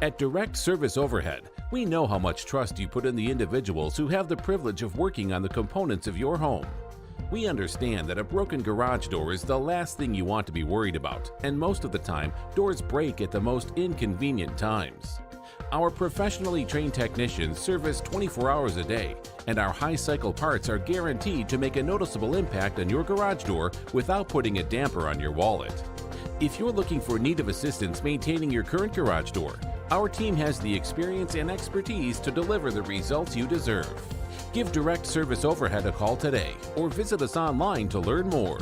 At Direct Service Overhead, we know how much trust you put in the individuals who have the privilege of working on the components of your home. We understand that a broken garage door is the last thing you want to be worried about, and most of the time, doors break at the most inconvenient times. Our professionally trained technicians service 24 hours a day, and our high-cycle parts are guaranteed to make a noticeable impact on your garage door without putting a damper on your wallet. If you're looking for need of assistance maintaining your current garage door, our team has the experience and expertise to deliver the results you deserve. Give Direct Service Overhead a call today or visit us online to learn more.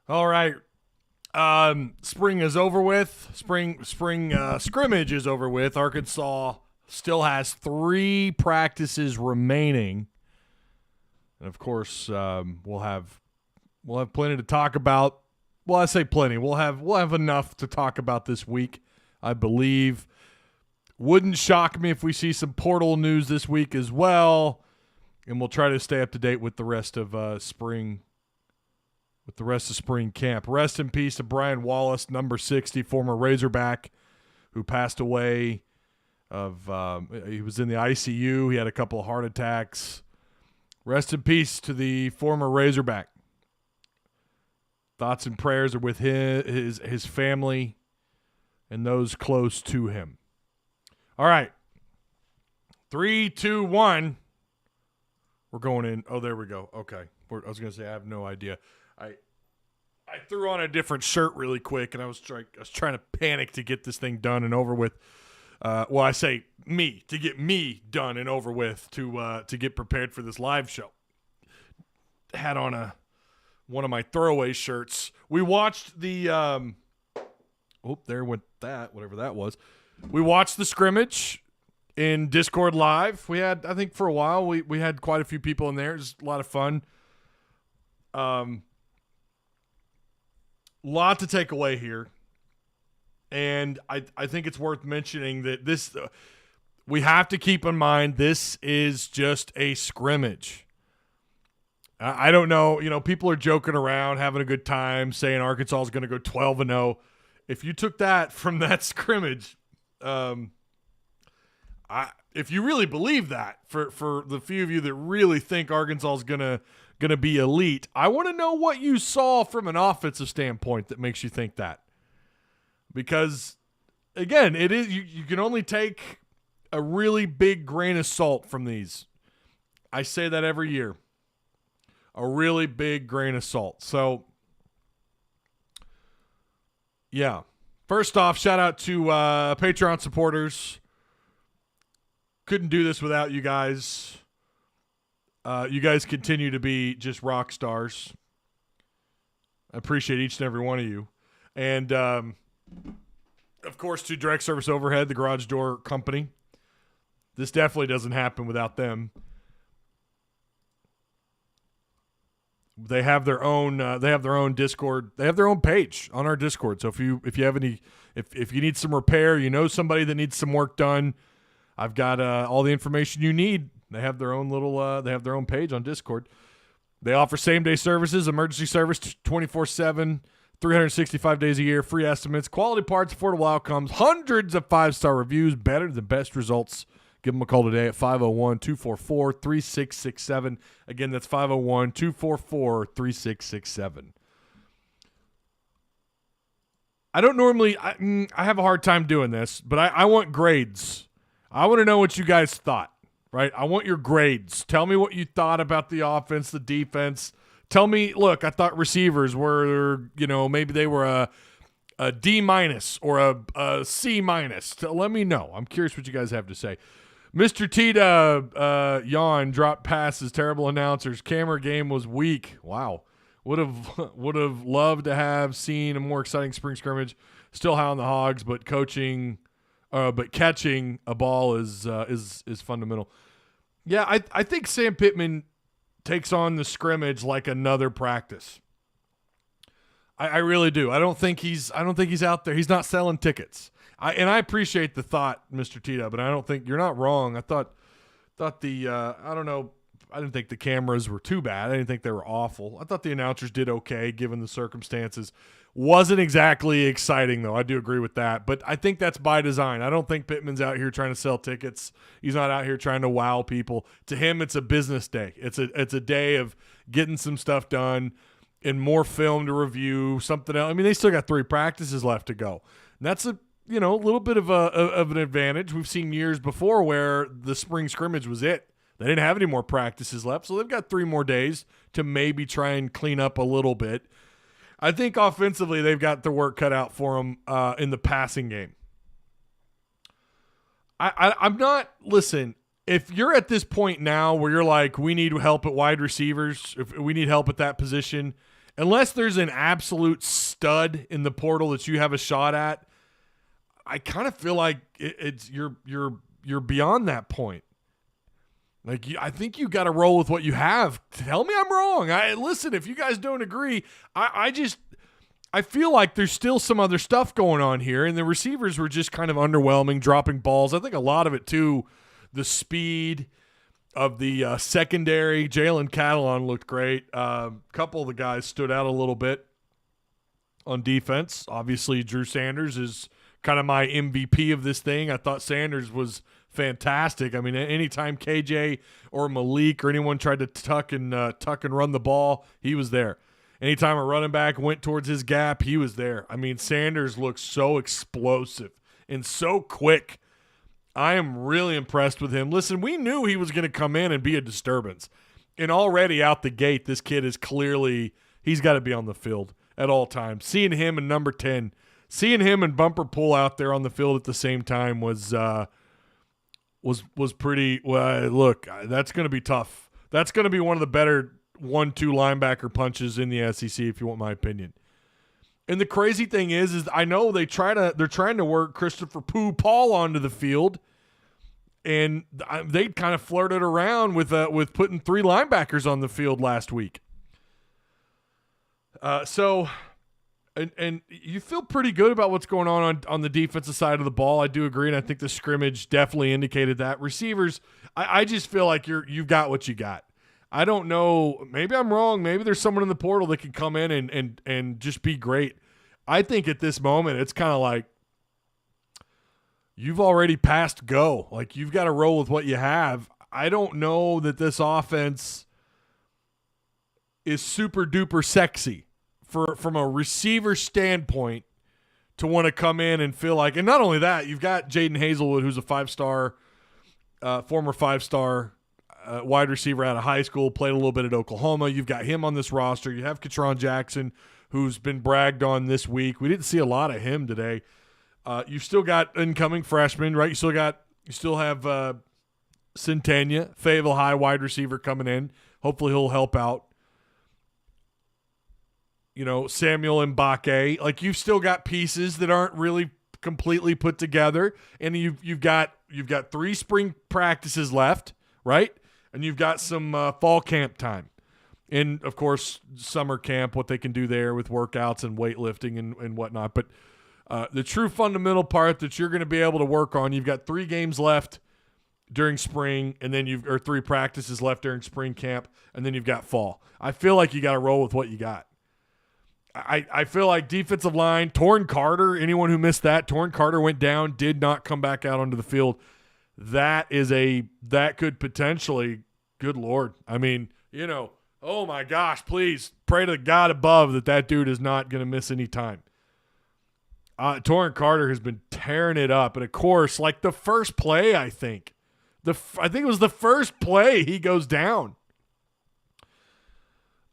All right. Spring is over with. Spring scrimmage is over with. Arkansas still has 3 practices remaining. And of course, we'll have plenty to talk about. Well, I say plenty. We'll have enough to talk about this week, I believe. Wouldn't shock me if we see some portal news this week as well. And we'll try to stay up to date with the rest of spring camp. Rest in peace to Brian Wallace, number 60, former Razorback, who passed away he was in the ICU. He had a couple of heart attacks. Rest in peace to the former Razorback. Thoughts and prayers are with his family and those close to him. All right. 3, 2, 1. We're going in. Oh, there we go. Okay. I was going to say I have no idea. I threw on a different shirt really quick, and I was trying to panic to get this thing done and over with. I say me, to get me done and over with to get prepared for this live show. Had on one of my throwaway shirts. We watched the there went that, whatever that was. We watched the scrimmage in Discord Live. We had, I think for a while, we had quite a few people in there. It was a lot of fun. Lot to take away here. And I think it's worth mentioning that this we have to keep in mind this is just a scrimmage. I don't know. People are joking around, having a good time, saying Arkansas is going to go 12-0. If you took that from that scrimmage, if you really believe that, for the few of you that really think Arkansas is going to be elite, I want to know what you saw from an offensive standpoint that makes you think that. Because, again, it is you can only take a really big grain of salt from these. I say that every year. A really big grain of salt. So, yeah. First off, shout out to Patreon supporters. Couldn't do this without you guys. You guys continue to be just rock stars. I appreciate each and every one of you. And, of course, to Direct Service Overhead, the garage door company. This definitely doesn't happen without them. They have their own. They have their own Discord. They have their own page on our Discord. So if you have any, if you need some repair, you know somebody that needs some work done, I've got all the information you need. They have their own little. They have their own page on Discord. They offer same-day services, emergency service 24/7, 365 days a year, free estimates, quality parts, affordable outcomes, hundreds of 5-star reviews, better than best results. Give them a call today at 501-244-3667. Again, that's 501-244-3667. I don't normally – I have a hard time doing this, but I want grades. I want to know what you guys thought, right? I want your grades. Tell me what you thought about the offense, the defense. Tell me, look, I thought receivers were, maybe they were a D- or a C-. Let me know. I'm curious what you guys have to say. Mr. Tita, yawn, dropped passes, terrible announcers. Camera game was weak. Wow. Would have loved to have seen a more exciting spring scrimmage. Still high on the Hogs, but catching a ball is fundamental. Yeah, I think Sam Pittman takes on the scrimmage like another practice. I really do. I don't think he's out there. He's not selling tickets. I appreciate the thought, Mr. Tito, but I don't think you're not wrong. I thought the I don't know. I didn't think the cameras were too bad. I didn't think they were awful. I thought the announcers did okay given the circumstances. Wasn't exactly exciting though. I do agree with that, but I think that's by design. I don't think Pittman's out here trying to sell tickets. He's not out here trying to wow people. To him, it's a business day. It's a day of getting some stuff done and more film to review. Something else. I mean, they still got 3 practices left to go. And that's a little bit of an advantage. We've seen years before where the spring scrimmage was it. They didn't have any more practices left, so they've got 3 more days to maybe try and clean up a little bit. I think offensively they've got the work cut out for them in the passing game. I'm not – listen, if you're at this point now where you're like, we need help at wide receivers, if we need help at that position, unless there's an absolute stud in the portal that you have a shot at, I kind of feel like you're beyond that point. Like I think you got to roll with what you have. Tell me I'm wrong. Listen, if you guys don't agree, I feel like there's still some other stuff going on here, and the receivers were just kind of underwhelming, dropping balls. I think a lot of it too, the speed of the secondary. Jalen Catalon looked great. A couple of the guys stood out a little bit on defense. Obviously, Drew Sanders is kind of my MVP of this thing. I thought Sanders was fantastic. I mean, anytime KJ or Malik or anyone tried to tuck and run the ball, he was there. Anytime a running back went towards his gap, he was there. I mean, Sanders looks so explosive and so quick. I am really impressed with him. Listen, we knew he was going to come in and be a disturbance. And already out the gate, this kid is clearly, he's got to be on the field at all times. Seeing him in number 10, seeing him and Bumper Pool out there on the field at the same time was pretty. Well, look, that's going to be tough. That's going to be one of the better 1-2 linebacker punches in the SEC, if you want my opinion. And the crazy thing is I know they're trying to work Christopher Paul onto the field, and they kind of flirted around with putting 3 linebackers on the field last week. And you feel pretty good about what's going on the defensive side of the ball. I do agree, and I think the scrimmage definitely indicated that. Receivers, I just feel like you've got what you got. I don't know. Maybe I'm wrong. Maybe there's someone in the portal that can come in and just be great. I think at this moment it's kind of like you've already passed go. Like you've got to roll with what you have. I don't know that this offense is super duper sexy from a receiver standpoint to want to come in and feel like, and not only that, you've got Jaden Hazelwood, who's a former 5-star wide receiver out of high school, played a little bit at Oklahoma. You've got him on this roster. You have Katron Jackson, who's been bragged on this week. We didn't see a lot of him today. You've still got incoming freshmen, right? You still have Centennia, Fayetteville High wide receiver coming in. Hopefully he'll help out. Samuel Mbake. Like you've still got pieces that aren't really completely put together, and you've got 3 spring practices left, right? And you've got some fall camp time. And, of course, summer camp, what they can do there with workouts and weightlifting and whatnot. But the true fundamental part that you're going to be able to work on, you've got 3 games left during spring, and then or 3 practices left during spring camp, and then you've got fall. I feel like you got to roll with what you got. I feel like defensive line, Torrin Carter, anyone who missed that, Torrin Carter went down, did not come back out onto the field. That could potentially, good Lord. I mean, oh my gosh, please pray to the God above that dude is not going to miss any time. Torrin Carter has been tearing it up. And, of course, like the first play, I think it was the first play he goes down.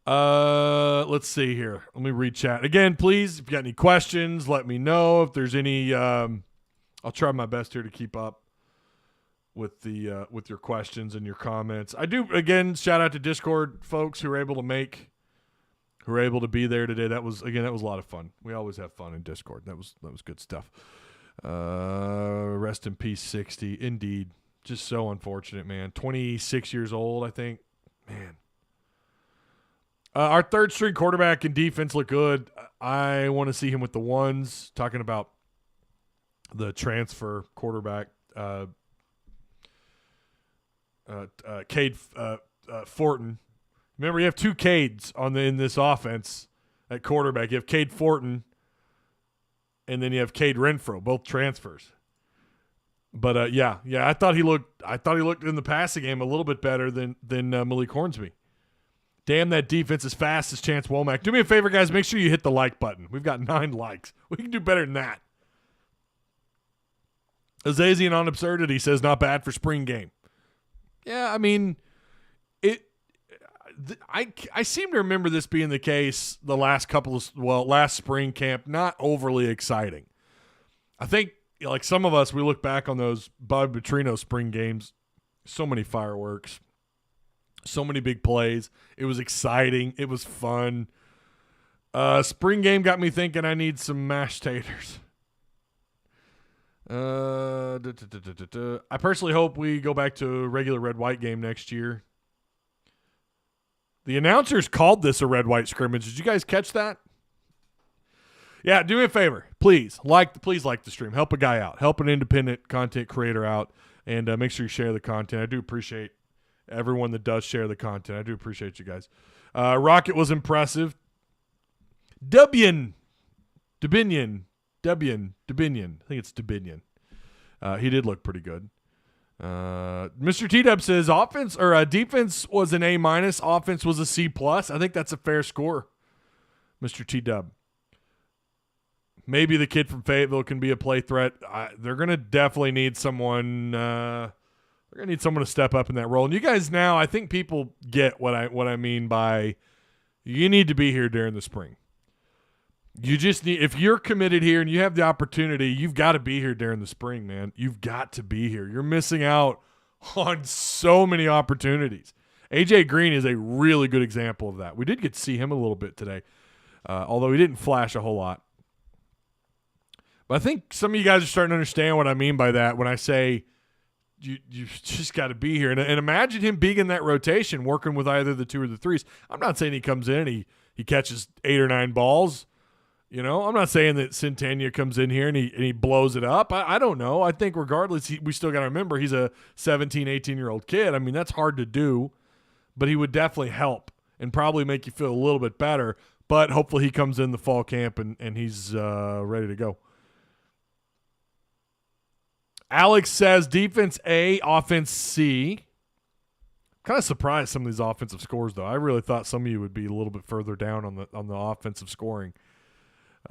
Let's see here. Let me read chat. Again, please, if you got any questions, let me know. If there's any, I'll try my best here to keep up with your questions and your comments. I do, again, shout out to Discord folks who were able to be there today. That was a lot of fun. We always have fun in Discord. That was good stuff. Rest in peace, 60. Indeed. Just so unfortunate, man. 26 years old, I think. Man. Our third string quarterback and defense look good. I want to see him with the ones. Talking about the transfer quarterback, Cade Fortin. Remember, you have 2 Cades in this offense at quarterback. You have Cade Fortin, and then you have Cade Renfro, both transfers. But I thought he looked in the passing game a little bit better than Malik Hornsby. Damn, that defense is fast as Chance Womack. Do me a favor, guys. Make sure you hit the like button. We've got 9 likes. We can do better than that. Azazian on Absurdity says not bad for spring game. Yeah, I mean, I seem to remember this being the case the last last spring camp, not overly exciting. I think, like some of us, we look back on those Bob Petrino spring games, so many fireworks, so many big plays. It was exciting. It was fun. Spring game got me thinking I need some mashed taters. I personally hope we go back to a regular red-white game next year. The announcers called this a red-white scrimmage. Did you guys catch that? Yeah, do me a favor. Please like the stream. Help a guy out. Help an independent content creator out. And make sure you share the content. I do appreciate everyone that does share the content. I do appreciate you guys. Rocket was impressive. Dubinian. I think it's Dubinian. He did look pretty good. Mr. T-Dub says defense was an A-, offense was a C+. I think that's a fair score, Mr. T-Dub. Maybe the kid from Fayetteville can be a play threat. They're going to definitely need someone. They're going to need someone to step up in that role. And you guys now, I think people get what I mean by you need to be here during the spring. You just need, if you're committed here and you have the opportunity, you've got to be here during the spring, man. You've got to be here. You're missing out on so many opportunities. AJ Green is a really good example of that. We did get to see him a little bit today, although he didn't flash a whole lot. But I think some of you guys are starting to understand what I mean by that when I say you just got to be here. And imagine him being in that rotation, working with either the 2 or the 3s. I'm not saying he comes in and he catches 8 or 9 balls. You know, I'm not saying that Centennia comes in here and he blows it up. I don't know. I think regardless, we still got to remember he's a 17, 18-year-old kid. I mean, that's hard to do, but he would definitely help and probably make you feel a little bit better. But hopefully he comes in the fall camp and he's ready to go. Alex says defense A, offense C. Kind of surprised some of these offensive scores, though. I really thought some of you would be a little bit further down on the offensive scoring.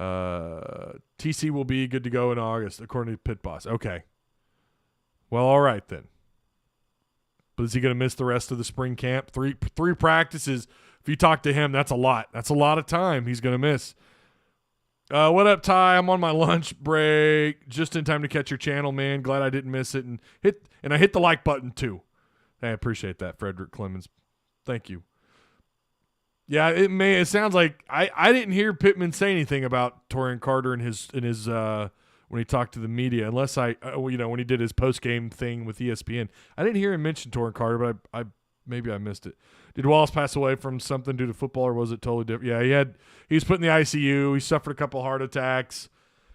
TC will be good to go in August, according to Pit Boss. Okay. Well, all right then. But is he going to miss the rest of the spring camp? Three practices. If you talk to him, that's a lot. That's a lot of time he's going to miss. What up, Ty? I'm on my lunch break, just in time to catch your channel, man. Glad I didn't miss it, and I hit the like button too. I appreciate that, Frederick Clemens. Thank you. Yeah, it sounds like I didn't hear Pittman say anything about Torrin Carter in his when he talked to the media, unless when he did his post game thing with ESPN. I didn't hear him mention Torrin Carter, but maybe I missed it. Did Wallace pass away from something due to football, or was it totally different? Yeah, he was put in the ICU. He suffered a couple heart attacks.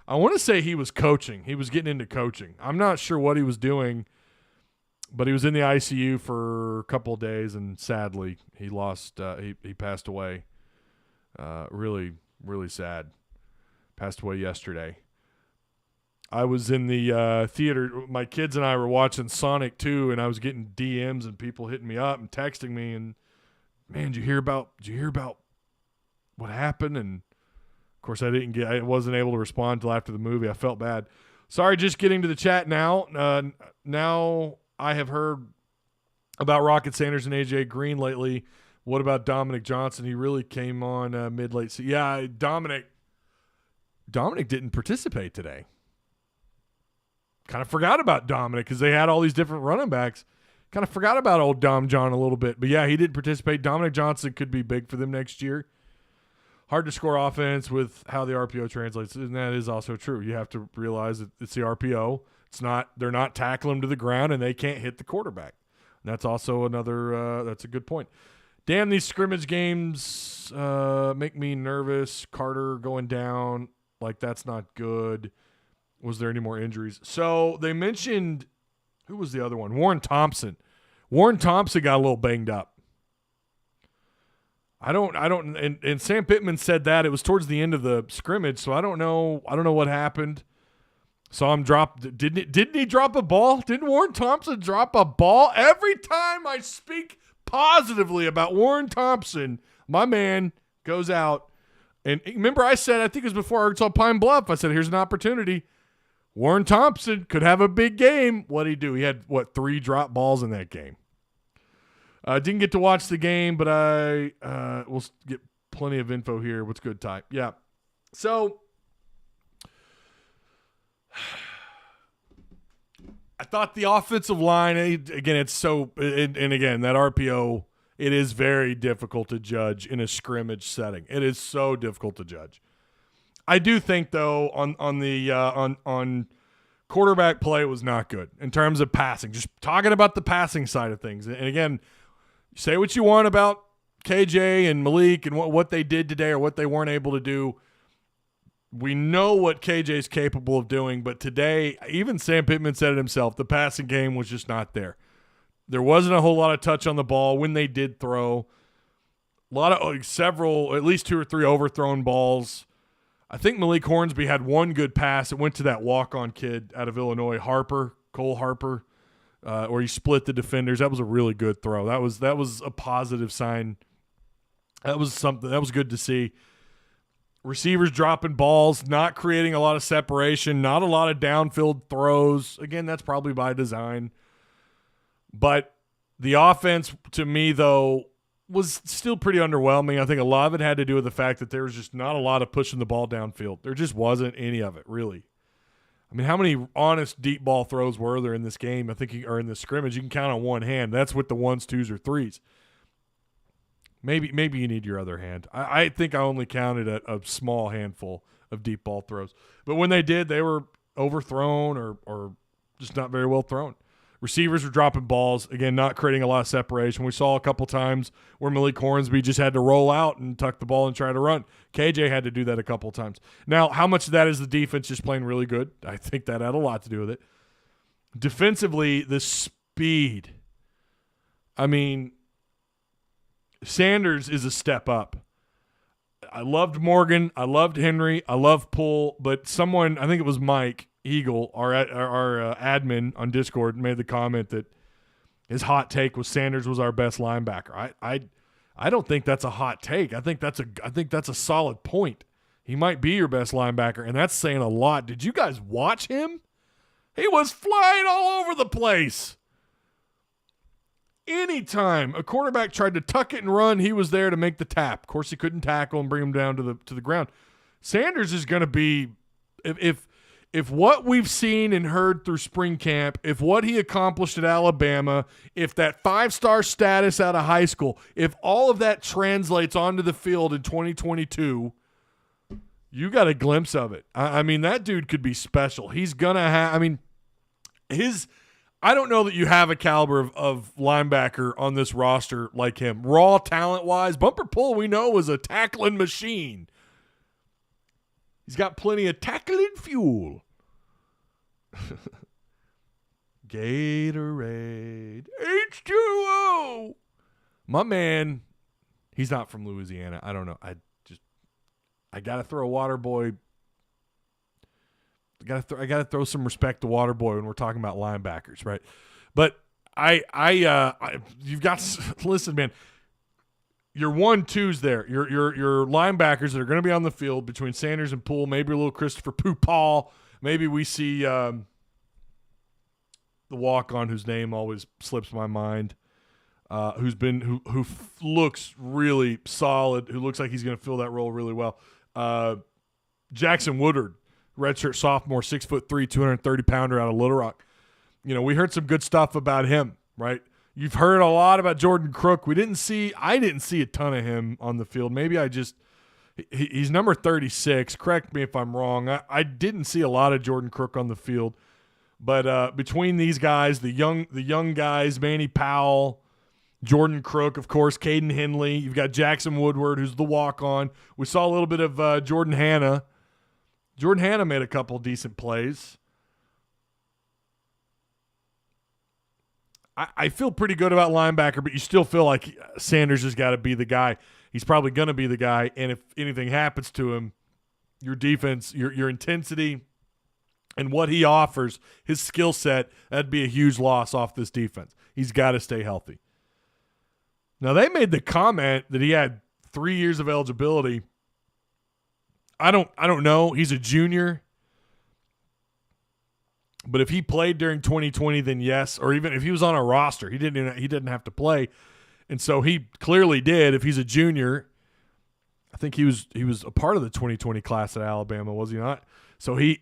I want to say he was coaching. He was getting into coaching. I'm not sure what he was doing, but he was in the ICU for a couple of days, and sadly, he lost. He passed away. Really, really sad. Passed away yesterday. I was in the theater. My kids and I were watching Sonic 2, and I was getting DMs and people hitting me up and texting me. And man, did you hear about what happened? And of course, I wasn't able to respond till after the movie. I felt bad. Sorry, just getting to the chat now. Now I have heard about Rocket Sanders and AJ Green lately. What about Dominic Johnson? He really came on mid-late. Yeah, Dominic didn't participate today. Kind of forgot about Dominic because they had all these different running backs. Kind of forgot about old Dom John a little bit. But, yeah, he didn't participate. Dominic Johnson could be big for them next year. Hard to score offense with how the RPO translates, and that is also true. You have to realize that it's the RPO. They're not tackling him to the ground, and they can't hit the quarterback. And that's also another that's a good point. Damn, these scrimmage games make me nervous. Carter going down, like that's not good. Was there any more injuries? So they mentioned, who was the other one? Warren Thompson. Warren Thompson got a little banged up. And Sam Pittman said that it was towards the end of the scrimmage, so I don't know what happened. Saw him drop. Didn't he drop a ball? Didn't Warren Thompson drop a ball? Every time I speak positively about Warren Thompson, my man goes out. And remember I said, I think it was before Arkansas Pine Bluff, I said, here's an opportunity. Warren Thompson could have a big game. What'd he do? He had, 3 drop balls in that game. Didn't get to watch the game, but I will get plenty of info here. What's good, Ty? Yeah. So I thought the offensive line, again, it's so, and again, that RPO, it is very difficult to judge in a scrimmage setting. It is so difficult to judge. I do think, though, on quarterback play was not good in terms of passing. Just talking about the passing side of things. And again, say what you want about KJ and Malik and what they did today or what they weren't able to do. We know what KJ is capable of doing, but today, even Sam Pittman said it himself, the passing game was just not there. There wasn't a whole lot of touch on the ball when they did throw. A lot of at least 2 or 3 overthrown balls. I think Malik Hornsby had one good pass. It went to that walk-on kid out of Illinois, Cole Harper, where he split the defenders. That was a really good throw. That was a positive sign. That was something that was good to see. Receivers dropping balls, not creating a lot of separation, not a lot of downfield throws. Again, that's probably by design. But the offense, to me, though, was still pretty underwhelming. I think a lot of it had to do with the fact that there was just not a lot of pushing the ball downfield. There just wasn't any of it, really. I mean, how many honest deep ball throws were there in this game? I think, or in this scrimmage, you can count on one hand. That's with the 1s, 2s, or 3s. Maybe you need your other hand. I think I only counted a small handful of deep ball throws. But when they did, they were overthrown or just not very well thrown. Receivers were dropping balls, again, not creating a lot of separation. We saw a couple times where Malik Hornsby just had to roll out and tuck the ball and try to run. KJ had to do that a couple times. Now, how much of that is the defense just playing really good? I think that had a lot to do with it. Defensively, the speed. I mean, Sanders is a step up. I loved Morgan. I loved Henry. I loved Poole. But someone, I think it was Mike Eagle, our admin on Discord, made the comment that his hot take was Sanders was our best linebacker. I don't think that's a hot take. I think that's a solid point. He might be your best linebacker, and that's saying a lot. Did you guys watch him? He was flying all over the place. Anytime a quarterback tried to tuck it and run, he was there to make the tap. Of course, he couldn't tackle and bring him down to the ground. Sanders is going to be, if what we've seen and heard through spring camp, if what he accomplished at Alabama, if that 5-star status out of high school, if all of that translates onto the field in 2022, you got a glimpse of it. I mean, that dude could be special. He's going to have, I don't know that you have a caliber of linebacker on this roster like him. Raw talent-wise, Bumper Pool we know is a tackling machine. He's got plenty of tackling fuel. Gatorade. H2O. My man, he's not from Louisiana. I don't know. I got to throw Waterboy. I got to throw some respect to Waterboy when we're talking about linebackers, right? But you've got listen, man. Your 1-2s there. Your linebackers that are going to be on the field between Sanders and Poole, maybe a little Christopher Paul. Maybe we see the walk-on whose name always slips my mind. Who looks really solid, who looks like he's going to fill that role really well. Jackson Woodard, redshirt sophomore, 6'3", 230-pounder out of Little Rock. You know, we heard some good stuff about him, right? You've heard a lot about Jordan Crook. I didn't see a ton of him on the field. Maybe he's number 36. Correct me if I'm wrong. I didn't see a lot of Jordan Crook on the field. But between these guys, the young guys, Manny Powell, Jordan Crook, of course, Caden Henley. You've got Jackson Woodward, who's the walk-on. We saw a little bit of Jordan Hanna. Jordan Hanna made a couple decent plays. I feel pretty good about linebacker, but you still feel like Sanders has got to be the guy. He's probably going to be the guy, and if anything happens to him, your defense, your intensity, and what he offers, his skill set, that'd be a huge loss off this defense. He's got to stay healthy. Now, they made the comment that he had 3 years of eligibility. I don't know. He's a junior. But if he played during 2020, then yes. Or even if he was on a roster, he didn't have to play. And so he clearly did. If he's a junior, I think he was a part of the 2020 class at Alabama, was he not? So he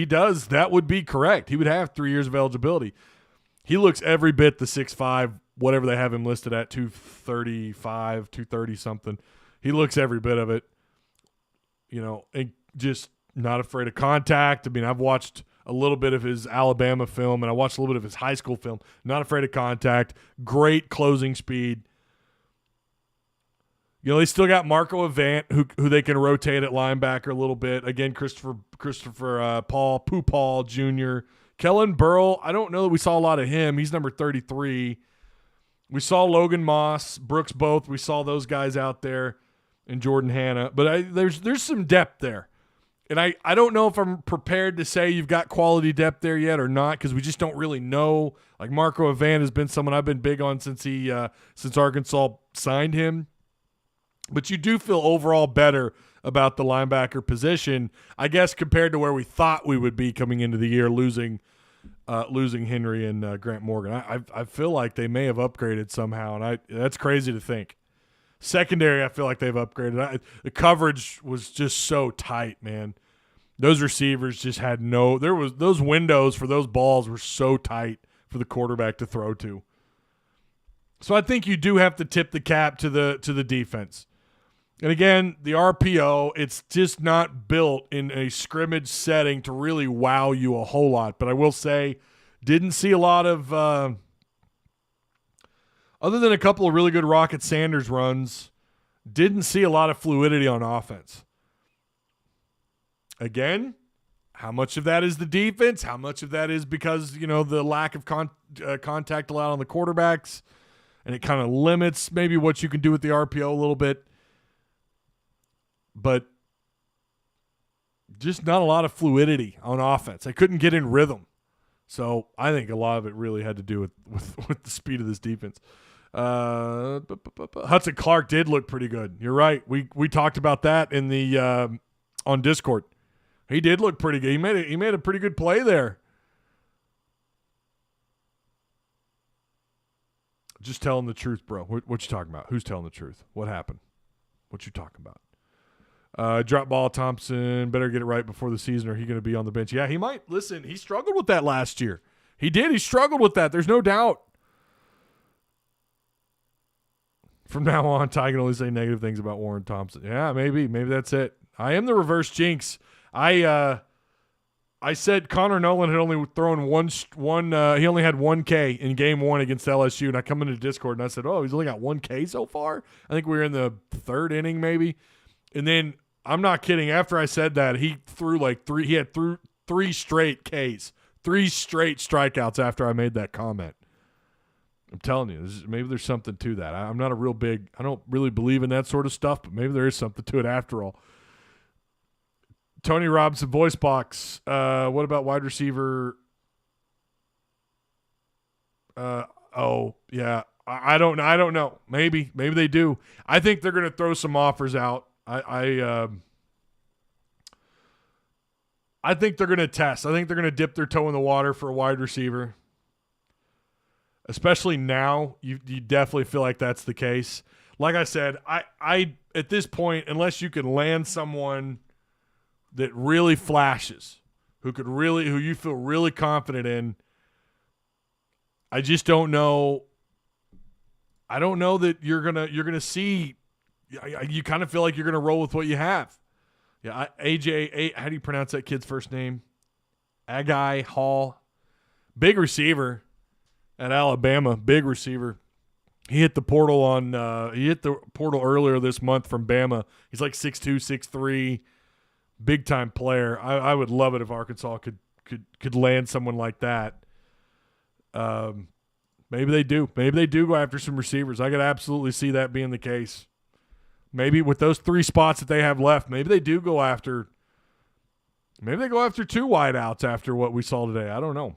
does. That would be correct. He would have 3 years of eligibility. He looks every bit the 6'5", whatever they have him listed at, 235, 230 something. He looks every bit of it. You know, and just not afraid of contact. I mean, I've watched a little bit of his Alabama film, and I watched a little bit of his high school film. Not afraid of contact. Great closing speed. You know, they still got Marco Avant, who they can rotate at linebacker a little bit. Again, Christopher Paul Jr. Kellen Burrell, I don't know that we saw a lot of him. He's number 33. We saw Logan Moss, Brooks both. We saw those guys out there, and Jordan Hanna. But there's some depth there. And I don't know if I'm prepared to say you've got quality depth there yet or not, because we just don't really know. Like Marco Avant has been someone I've been big on since Arkansas signed him. But you do feel overall better about the linebacker position, I guess, compared to where we thought we would be coming into the year, losing Henry and Grant Morgan. I feel like they may have upgraded somehow, and that's crazy to think. Secondary, I feel like they've upgraded. The coverage was just so tight, man. Those receivers just had those windows for those balls were so tight for the quarterback to throw to. So I think you do have to tip the cap to the defense. And again, the RPO, it's just not built in a scrimmage setting to really wow you a whole lot. But I will say, didn't see a lot of other than a couple of really good Rocket Sanders runs, didn't see a lot of fluidity on offense. Again, how much of that is the defense? How much of that is because, you know, the lack of contact allowed on the quarterbacks, and it kind of limits maybe what you can do with the RPO a little bit. But just not a lot of fluidity on offense. I couldn't get in rhythm. So I think a lot of it really had to do with the speed of this defense. Hudson Clark did look pretty good. You're right. We talked about that in the on Discord. He did look pretty good. He made a pretty good play there. Just telling the truth, bro. What you talking about? Who's telling the truth? What happened? What you talking about? Drop ball Thompson, better get it right before the season or he's going to be on the bench. Yeah, he might. Listen, he struggled with that last year. He did. He struggled with that. There's no doubt. From now on, Ty can only say negative things about Warren Thompson. Yeah, maybe. Maybe that's it. I am the reverse jinx. I I said Connor Nolan had only thrown he only had 1K in game 1 against LSU, and I come into Discord and I said, oh, he's only got 1K so far? I think we were in the 3rd inning maybe. And then, I'm not kidding, after I said that, he threw he had 3 straight Ks, 3 straight strikeouts after I made that comment. I'm telling you, maybe there's something to that. I don't really believe in that sort of stuff, but maybe there is something to it after all. Tony Robinson, voice box. What about wide receiver? Yeah. I don't know. Maybe they do. I think they're going to throw some offers out. I think they're going to test. I think they're going to dip their toe in the water for a wide receiver. Especially now, you definitely feel like that's the case. Like I said, I at this point, unless you can land someone that really flashes, who you feel really confident in, I just don't know. I don't know that you're gonna see. You kind of feel like you're gonna roll with what you have. Yeah, AJ. How do you pronounce that kid's first name? Agai Hall, big receiver at Alabama. Big receiver. He hit the portal earlier this month from Bama. He's like 6'2", 6'3", big time player. I would love it if Arkansas could land someone like that. Maybe they do. Maybe they do go after some receivers. I could absolutely see that being the case. Maybe with those 3 spots that they have left, maybe they do go after. Maybe they go after 2 wideouts after what we saw today. I don't know.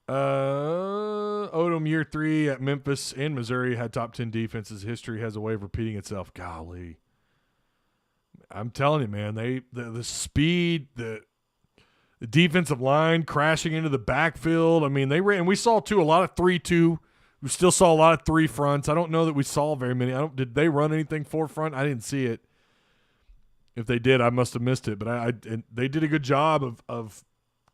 Odom year 3 at Memphis and Missouri had top 10 defenses. History has a way of repeating itself. Golly, I'm telling you, man. The speed, the defensive line crashing into the backfield. I mean, they ran. We saw a lot of 3-2. We still saw a lot of 3 fronts. I don't know that we saw very many. Did they run anything 4 front? I didn't see it. If they did, I must have missed it. But they did a good job of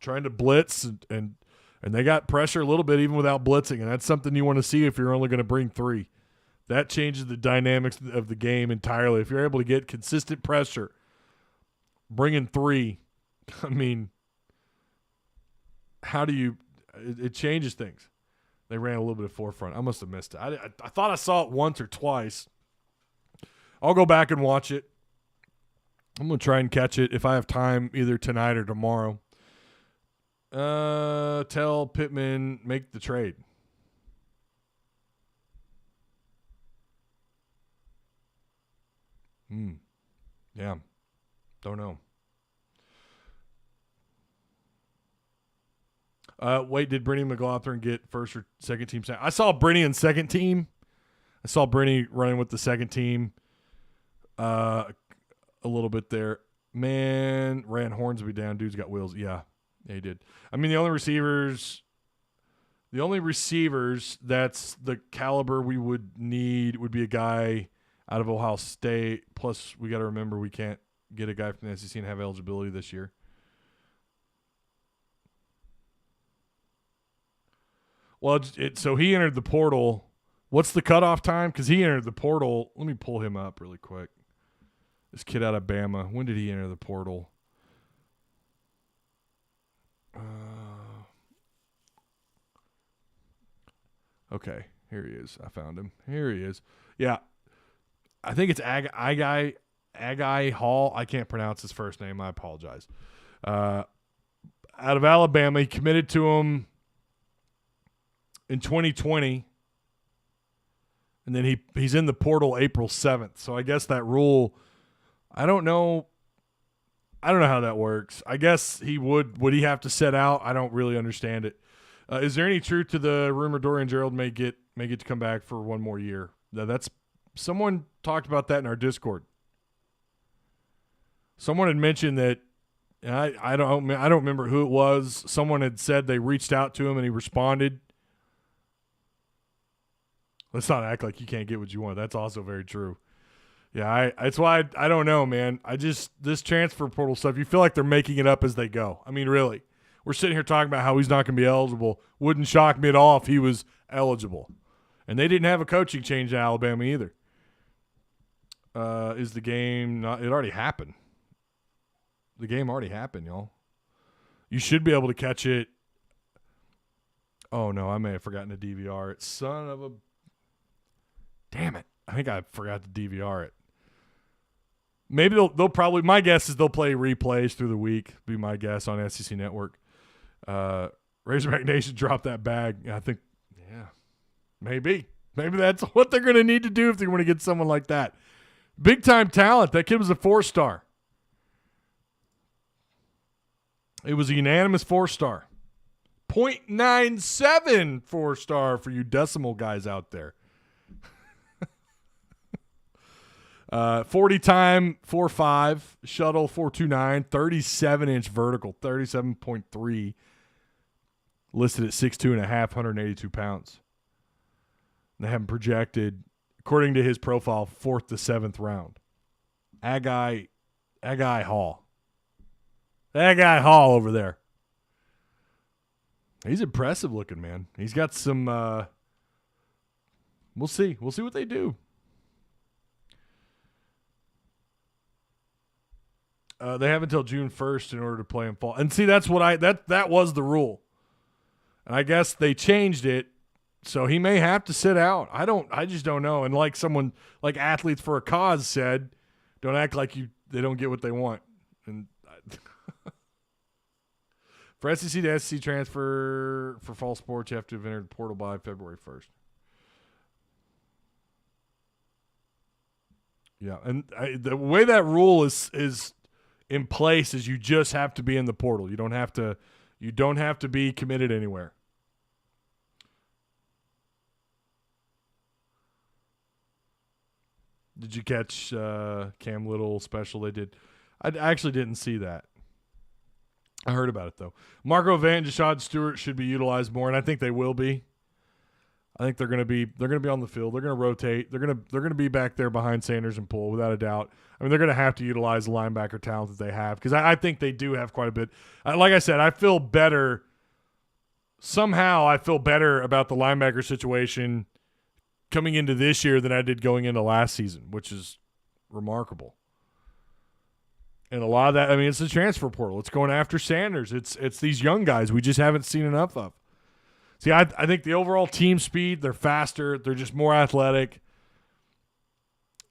trying to blitz and they got pressure a little bit even without blitzing, and that's something you want to see if you're only going to bring 3. That changes the dynamics of the game entirely. If you're able to get consistent pressure, bringing 3, I mean, how do you – it changes things. They ran a little bit of 4 front. I must have missed it. I thought I saw it once or twice. I'll go back and watch it. I'm going to try and catch it if I have time either tonight or tomorrow. Tell Pittman make the trade. Yeah. Don't know. Wait, did Brittany McLaughlin get first or second team? I saw Brittany in second team. I saw Brittany running with the second team a little bit there. Man, ran Hornsby down. Dude's got wheels. Yeah, he did. I mean, the only receivers that's the caliber we would need would be a guy out of Ohio State. Plus, we got to remember we can't get a guy from the SEC and have eligibility this year. Well, so he entered the portal. What's the cutoff time? Because he entered the portal. Let me pull him up really quick. This kid out of Bama. When did he enter the portal? Okay, here he is. I found him. Here he is. Yeah, I think it's Agai Hall. I can't pronounce his first name. I apologize. Out of Alabama, he committed to him in 2020, and then he's in the portal April 7th. So I guess that rule, I don't know how that works. I guess would he have to set out? I don't really understand it. Is there any truth to the rumor Dorian Gerald may get to come back for one more year? That's someone talked about that in our Discord. Someone had mentioned that. And I don't remember who it was. Someone had said they reached out to him and he responded. Let's not act like you can't get what you want. That's also very true. Yeah, that's why I don't know, man. This transfer portal stuff, you feel like they're making it up as they go. I mean, really. We're sitting here talking about how he's not going to be eligible. Wouldn't shock me at all if he was eligible. And they didn't have a coaching change in Alabama either. is the game not? It already happened. The game already happened, y'all. You should be able to catch it. Oh, no, I may have forgotten to DVR it. Son of a... Damn it. I think I forgot to DVR it. Maybe they'll probably... My guess is they'll play replays through the week, be my guess, on SEC Network. Razorback Nation dropped that bag. I think, yeah, maybe. Maybe that's what they're going to need to do if they want to get someone like that. Big-time talent. That kid was a 4-star. It was a unanimous 4-star. 0.97 4-star for you decimal guys out there. 40 time, 4.5. Shuttle, 4.29. 37-inch vertical, 37.3. Listed at 6'2.5", 182 pounds. They have him projected, according to his profile, 4th to 7th round. Agai Hall. That guy Hall over there. He's impressive looking, man. He's got some we'll see. We'll see what they do. They have until June 1st in order to play in fall. And see, that's what that was the rule. And I guess they changed it, so he may have to sit out. I just don't know. And like someone like Athletes for a Cause said, don't act like they don't get what they want. And for SEC to SEC transfer for fall sports, you have to have entered the portal by February 1st. Yeah, and the way that rule is in place is you just have to be in the portal. You don't have to be committed anywhere. Did you catch Cam Little special they did? I actually didn't see that. I heard about it though. Marco Van and Jashad Stewart should be utilized more, and I think they will be. I think they're gonna be on the field. They're gonna rotate. They're gonna be back there behind Sanders and Poole without a doubt. I mean, they're gonna have to utilize the linebacker talent that they have because I think they do have quite a bit. Like I said, I feel better. Somehow, I feel better about the linebacker situation coming into this year than I did going into last season, which is remarkable. And a lot of that, I mean, it's the transfer portal. It's going after Sanders. It's these young guys we just haven't seen enough of. See, I think the overall team speed, they're faster. They're just more athletic.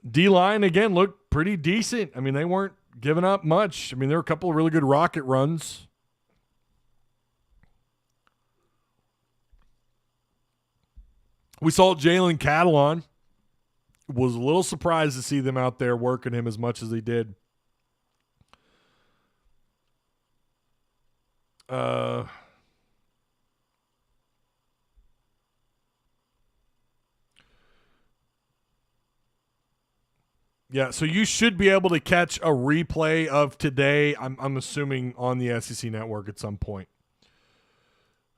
D-line, again, looked pretty decent. I mean, they weren't giving up much. I mean, there were a couple of really good rocket runs. We saw Jalen Catalon. Was a little surprised to see them out there working him as much as they did. Yeah, so you should be able to catch a replay of today. I'm assuming on the SEC Network at some point.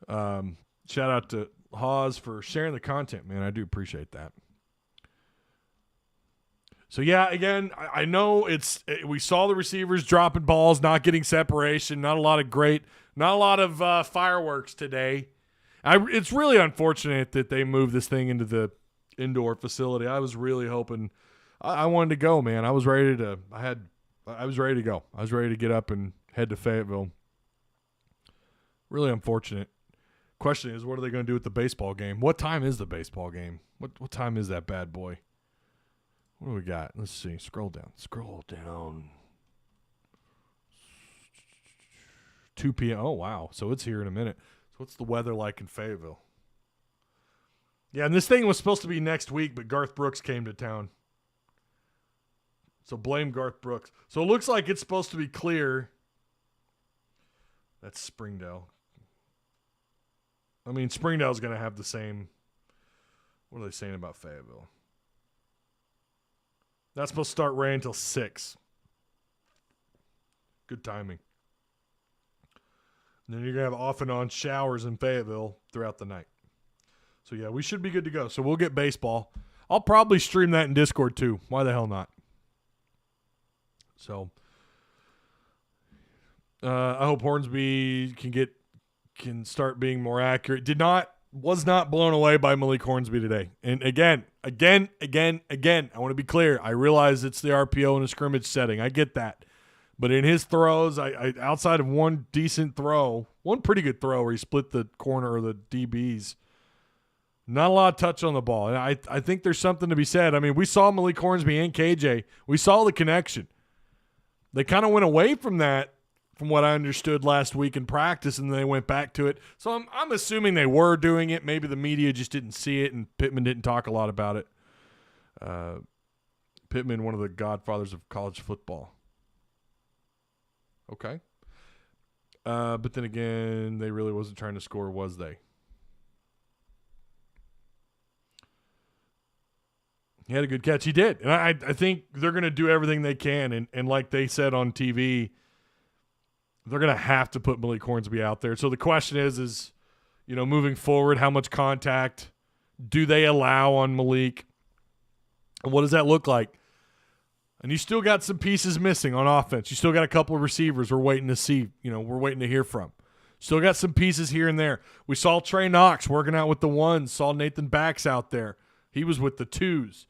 Shout out to Hawes for sharing the content, man. I do appreciate that. So yeah, again, I know we saw the receivers dropping balls, not getting separation, not a lot of fireworks today. It's really unfortunate that they moved this thing into the indoor facility. I was really hoping. I wanted to go, man. I was ready to go. I was ready to get up and head to Fayetteville. Really unfortunate. Question is, what are they going to do with the baseball game? What time is the baseball game? What time is that bad boy? What do we got? Let's see. Scroll down. 2 p.m. Oh, wow. So it's here in a minute. So what's the weather like in Fayetteville? Yeah, and this thing was supposed to be next week, but Garth Brooks came to town. So blame Garth Brooks. So it looks like it's supposed to be clear. That's Springdale. I mean, Springdale's going to have the same. What are they saying about Fayetteville? That's supposed to start rain until 6. Good timing. And then you're going to have off and on showers in Fayetteville throughout the night. So, yeah, we should be good to go. So we'll get baseball. I'll probably stream that in Discord too. Why the hell not? So, I hope Hornsby can start being more accurate. Did not was not blown away by Malik Hornsby today. And again, I want to be clear. I realize it's the RPO in a scrimmage setting. I get that. But in his throws, I outside of one decent throw, one pretty good throw where he split the corner or the DBs, not a lot of touch on the ball. And I think there's something to be said. I mean, we saw Malik Hornsby and KJ. We saw the connection. They kind of went away from that, from what I understood last week in practice, and then they went back to it. So I'm assuming they were doing it. Maybe the media just didn't see it, and Pittman didn't talk a lot about it. Pittman, one of the godfathers of college football. Okay. But then again, they really wasn't trying to score, was they? He had a good catch. He did. And I think they're going to do everything they can. And like they said on TV, they're going to have to put Malik Hornsby out there. So the question is, moving forward, how much contact do they allow on Malik? And what does that look like? And you still got some pieces missing on offense. You still got a couple of receivers we're waiting to see, we're waiting to hear from. Still got some pieces here and there. We saw Trey Knox working out with the ones, saw Nathan Bax out there. He was with the twos.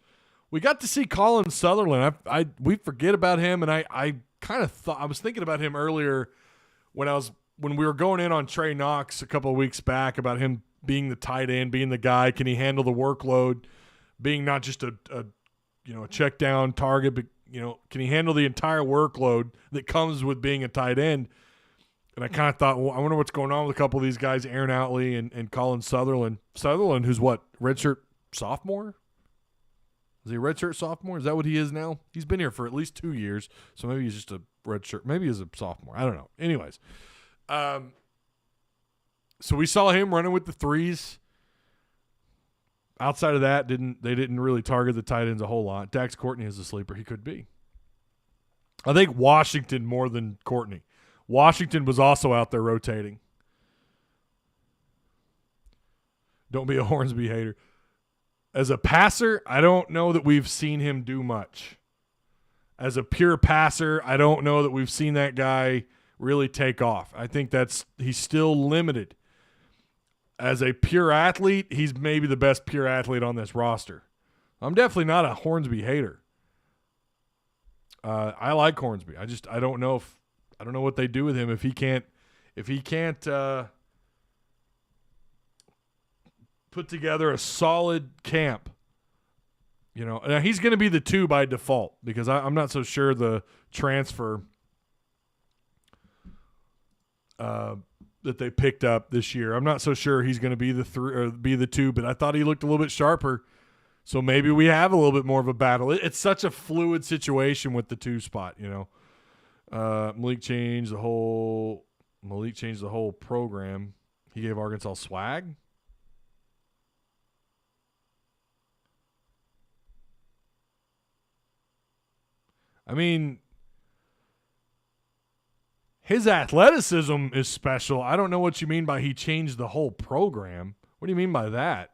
We got to see Colin Sutherland. We forget about him, and I kind of thought, I was thinking about him earlier when we were going in on Trey Knox a couple of weeks back about him being the tight end, being the guy. Can he handle the workload, being not just a check down target, but can he handle the entire workload that comes with being a tight end? And I kind of thought, well, I wonder what's going on with a couple of these guys, Aaron Outley and Colin Sutherland. Sutherland, who's what, redshirt sophomore? Is he a redshirt sophomore? Is that what he is now? He's been here for at least 2 years, so maybe he's just a redshirt. Maybe he's a sophomore. I don't know. Anyways, so we saw him running with the threes. Outside of that, they didn't really target the tight ends a whole lot. Dax Courtney is a sleeper. He could be. I think Washington more than Courtney. Washington was also out there rotating. Don't be a Hornsby hater. As a passer, I don't know that we've seen him do much. As a pure passer, I don't know that we've seen that guy really take off. I think he's still limited. As a pure athlete, he's maybe the best pure athlete on this roster. I'm definitely not a Hornsby hater. I like Hornsby. I don't know what they do with him if he can't put together a solid camp. Now he's going to be the 2 by default because I'm not so sure the transfer that they picked up this year. I'm not so sure he's going to be the 3 or be the 2, but I thought he looked a little bit sharper. So maybe we have a little bit more of a battle. It's such a fluid situation with the 2 spot, Malik changed the whole program. He gave Arkansas swag. I mean, his athleticism is special. I don't know what you mean by he changed the whole program. What do you mean by that?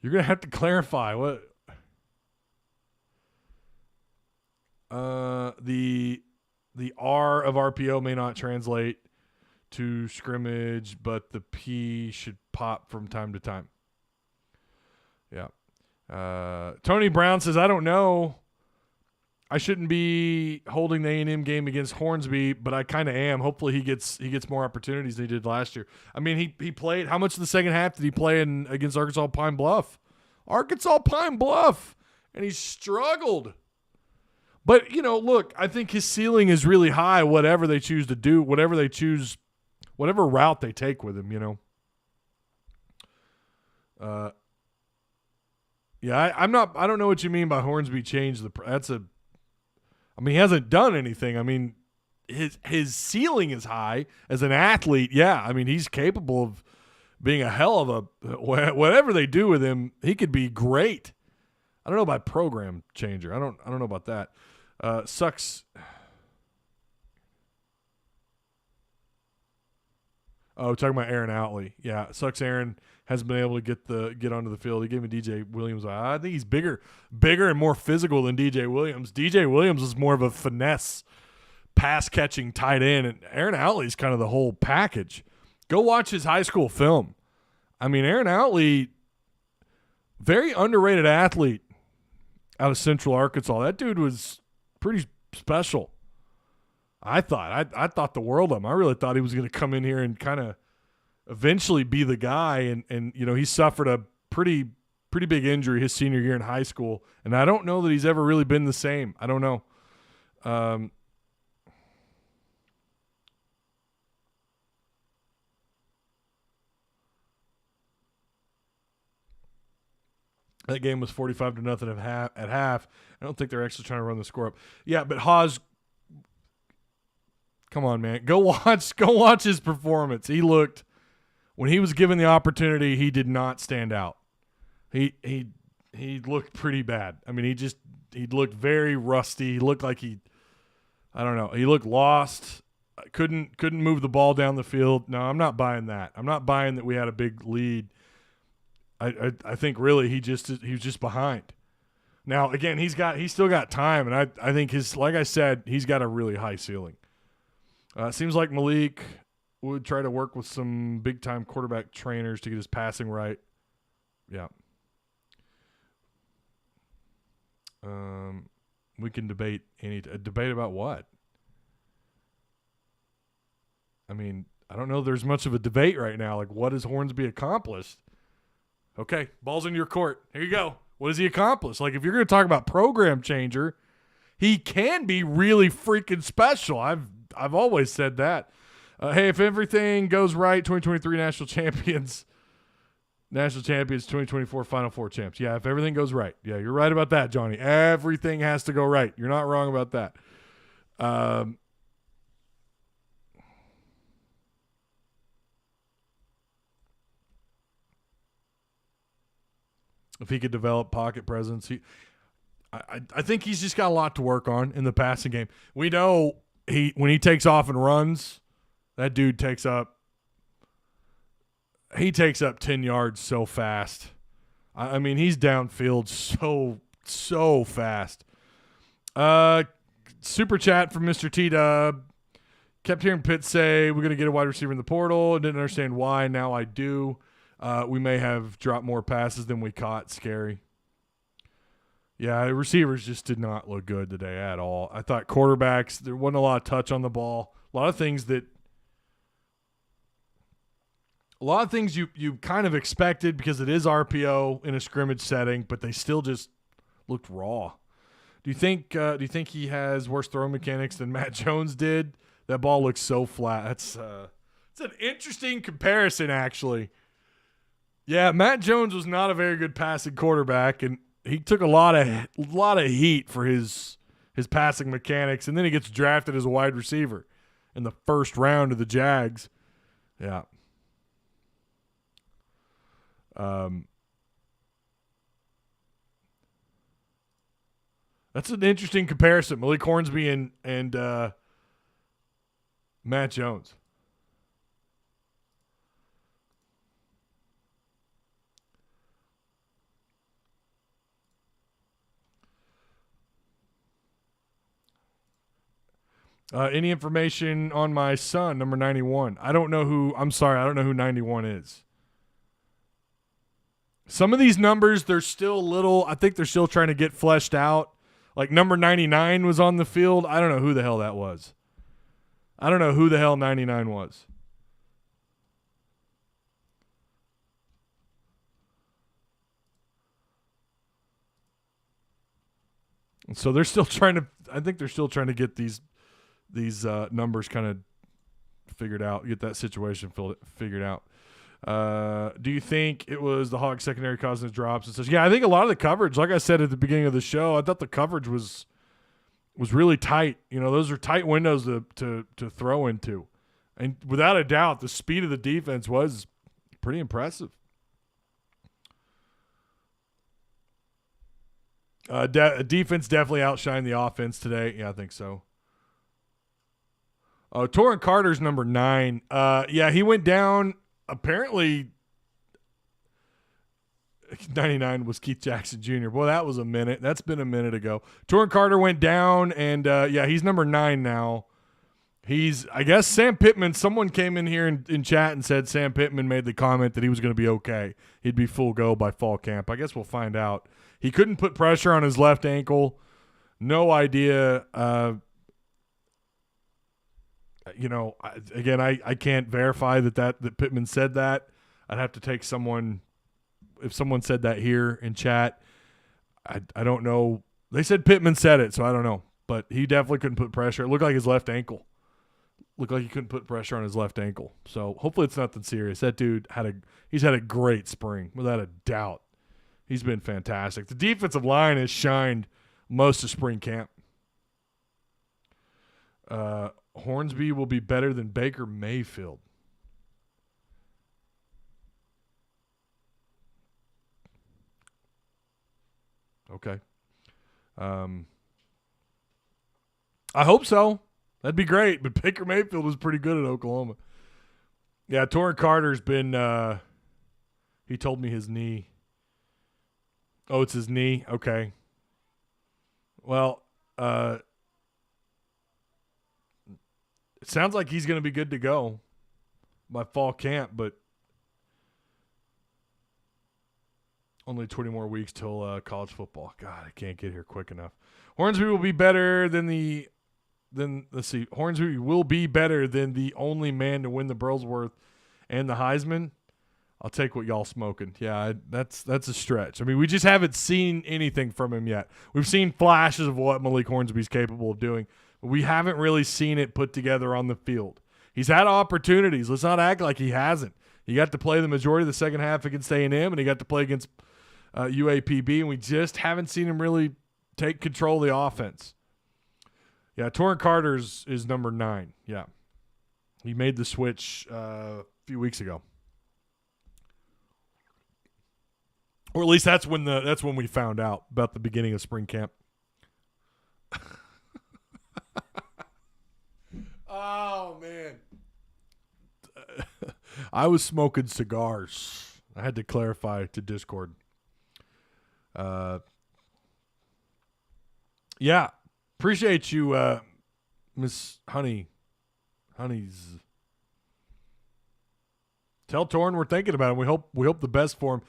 You're going to have to clarify what the R of RPO may not translate to scrimmage, but the P should pop from time to time. Yeah. Tony Brown says, I don't know. I shouldn't be holding the A&M game against Hornsby, but I kind of am. Hopefully he gets more opportunities than he did last year. I mean, he played – how much of the second half did he play against Arkansas Pine Bluff? Arkansas Pine Bluff, and he struggled. But, look, I think his ceiling is really high, whatever they choose to do, whatever route they take with him, Yeah, I don't know what you mean by Hornsby changed he hasn't done anything. I mean, his ceiling is high as an athlete. Yeah, I mean, he's capable of being a hell of a whatever they do with him. He could be great. I don't know about program changer. I don't know about that. Sucks. Oh, talking about Aaron Outley. Yeah, sucks. Aaron hasn't been able to get onto the field. He gave me DJ Williams. I think he's bigger and more physical than DJ Williams. DJ Williams is more of a finesse, pass-catching tight end, and Aaron Outley's kind of the whole package. Go watch his high school film. I mean, Aaron Outley, very underrated athlete out of Central Arkansas. That dude was pretty special. I thought the world of him. I really thought he was going to come in here and kind of eventually be the guy. And he suffered a pretty big injury his senior year in high school. And I don't know that he's ever really been the same. I don't know. That game was 45-0 at half. I don't think they're actually trying to run the score up. Yeah, but Haas, come on, man. Go watch his performance. When he was given the opportunity, he did not stand out. He looked pretty bad. I mean, he looked very rusty. He looked like he looked lost. Couldn't move the ball down the field. No, I'm not buying that. I'm not buying that we had a big lead. I think really he was just behind. Now again, he's still got time, and I think like I said, he's got a really high ceiling. It seems like Malik would try to work with some big time quarterback trainers to get his passing right. Yeah. We can debate debate about what? I mean, I don't know. There's much of a debate right now. Like, what has Hornsby accomplished? Okay, ball's in your court. Here you go. What has he accomplished? Like, if you're going to talk about program changer, he can be really freaking special. I've always said that. Hey, if everything goes right, 2023 national champions, 2024 Final Four champs. Yeah, if everything goes right. Yeah, you're right about that, Johnny. Everything has to go right. You're not wrong about that. If he could develop pocket presence, I think he's just got a lot to work on in the passing game. We know when he takes off and runs, that dude takes up 10 yards so fast. I mean, he's downfield so fast. Super chat from Mr. T-Dub. Kept hearing Pitt say we're going to get a wide receiver in the portal. Didn't understand why. Now I do. We may have dropped more passes than we caught. Scary. Yeah, the receivers just did not look good today at all. I thought quarterbacks, there wasn't a lot of touch on the ball. A lot of things you kind of expected because it is RPO in a scrimmage setting, but they still just looked raw. Do you think he has worse throw mechanics than Matt Jones did? That ball looks so flat. It's an interesting comparison, actually. Yeah, Matt Jones was not a very good passing quarterback, and he took a lot of heat for his passing mechanics, and then he gets drafted as a wide receiver in the first round of the Jags. Yeah. That's an interesting comparison, Malik Hornsby and Matt Jones. Any information on my son, number 91? I don't know who 91 is. Some of these numbers, they're still I think they're still trying to get fleshed out. Like number 99 was on the field. I don't know who the hell that was. I don't know who the hell 99 was. And so they're still trying to get these numbers kind of figured out, get that situation figured out. Do you think it was the Hawks secondary causing the drops? It says, yeah, I think a lot of the coverage, like I said at the beginning of the show, I thought the coverage was really tight. You know, those are tight windows to throw into. And without a doubt, the speed of the defense was pretty impressive. Defense definitely outshined the offense today. Yeah, I think so. Torrin Carter's number 9. Yeah, he went down. Apparently, 99 was Keith Jackson Jr. Boy, that was a minute. That's been a minute ago. Torrin Carter went down, and yeah, he's number 9 now. I guess Sam Pittman, someone came in here in chat and said Sam Pittman made the comment that he was going to be okay. He'd be full go by fall camp. I guess we'll find out. He couldn't put pressure on his left ankle. No idea. I can't verify that Pittman said that. I'd have to take someone, if someone said that here in chat, I don't know. They said Pittman said it, so I don't know. But he definitely couldn't put pressure. It looked like his left ankle. Looked like he couldn't put pressure on his left ankle. So hopefully it's nothing serious. That dude he's had a great spring, without a doubt. He's been fantastic. The defensive line has shined most of spring camp. Hornsby will be better than Baker Mayfield. Okay. I hope so. That'd be great. But Baker Mayfield was pretty good at Oklahoma. Yeah, Torrin Carter's been he told me his knee. Oh, it's his knee? Okay. Well, it sounds like he's going to be good to go by fall camp, but only 20 more weeks till college football. God, I can't get here quick enough. Hornsby will be better than Hornsby will be better than the only man to win the Burlsworth and the Heisman. I'll take what y'all smoking. Yeah, that's a stretch. I mean, we just haven't seen anything from him yet. We've seen flashes of what Malik Hornsby's capable of doing, but we haven't really seen it put together on the field. He's had opportunities. Let's not act like he hasn't. He got to play the majority of the second half against A&M, and he got to play against UAPB, and we just haven't seen him really take control of the offense. Yeah, Torrin Carter is number 9. Yeah. He made the switch a few weeks ago. Or at least that's when we found out about the beginning of spring camp. Oh, man. I was smoking cigars. I had to clarify to Discord. Yeah. Appreciate you, Miss Honeys. Tell Torrin we're thinking about him. We hope the best for him.